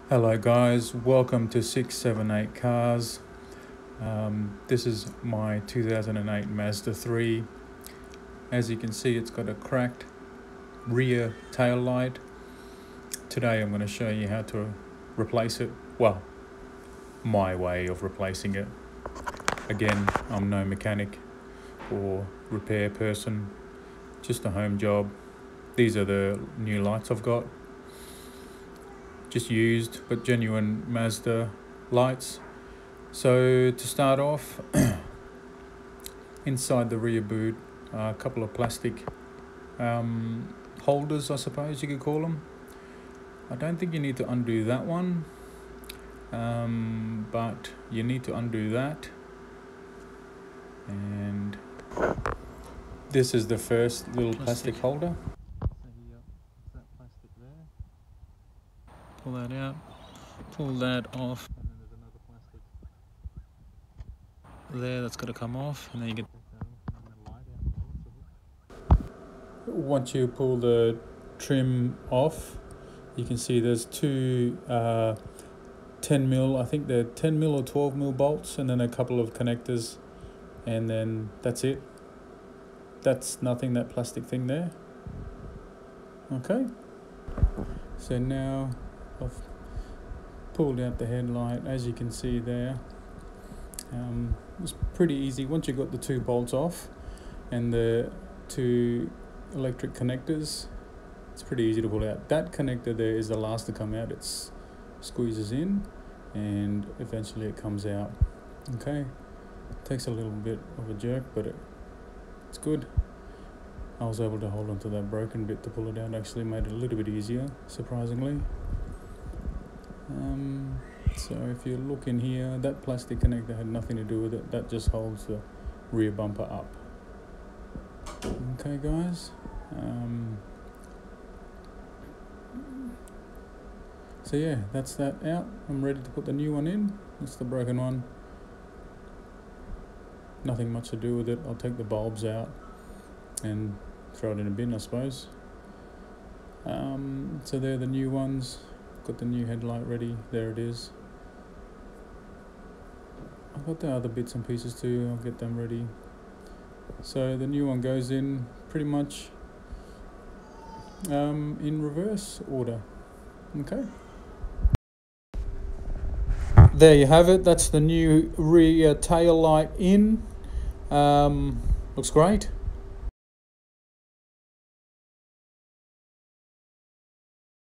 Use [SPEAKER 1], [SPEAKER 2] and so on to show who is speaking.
[SPEAKER 1] Hello guys, welcome to 678 Cars. This is my 2008 Mazda 3. As you can see, it's got a cracked rear tail light. Today I'm going to show you how to replace it. Well, my way of replacing it. Again, I'm no mechanic or repair person, just a home job. These are the new lights I've got. Just used but genuine Mazda lights. So to start off, inside the rear boot are a couple of plastic holders, I suppose you could call them. I don't think you need to undo that one, but you need to undo that. And this is the first little plastic holder. Pull that out, pull that off, and then there's another plastic there that's got to come off, and then you get the light out. Once you pull the trim off, you can see there's two 10mm, I think they're 10mm or 12mm bolts, and then a couple of connectors, and then that's it. That's nothing, that plastic thing there. Okay, so now I've pulled out the headlight. As you can see there, it's pretty easy. Once you've got the two bolts off and the two electric connectors, it's pretty easy to pull out. That connector there is the last to come out. It squeezes in and eventually it comes out. Okay, it takes a little bit of a jerk, but it's good. I was able to hold onto that broken bit to pull it out. Actually made it a little bit easier, surprisingly. So if you look in here, that plastic connector had nothing to do with it. That just holds the rear bumper up. Okay guys, so yeah, that's that out. I'm ready to put the new one in. That's the broken one. Nothing much to do with it. I'll take the bulbs out and throw it in a bin, I suppose. So they're the new ones. Got the new headlight ready. There it is. I've got the other bits and pieces too. I'll get them ready. So the new one goes in pretty much in reverse order. Okay. There you have it. That's the new rear tail light in. Looks great.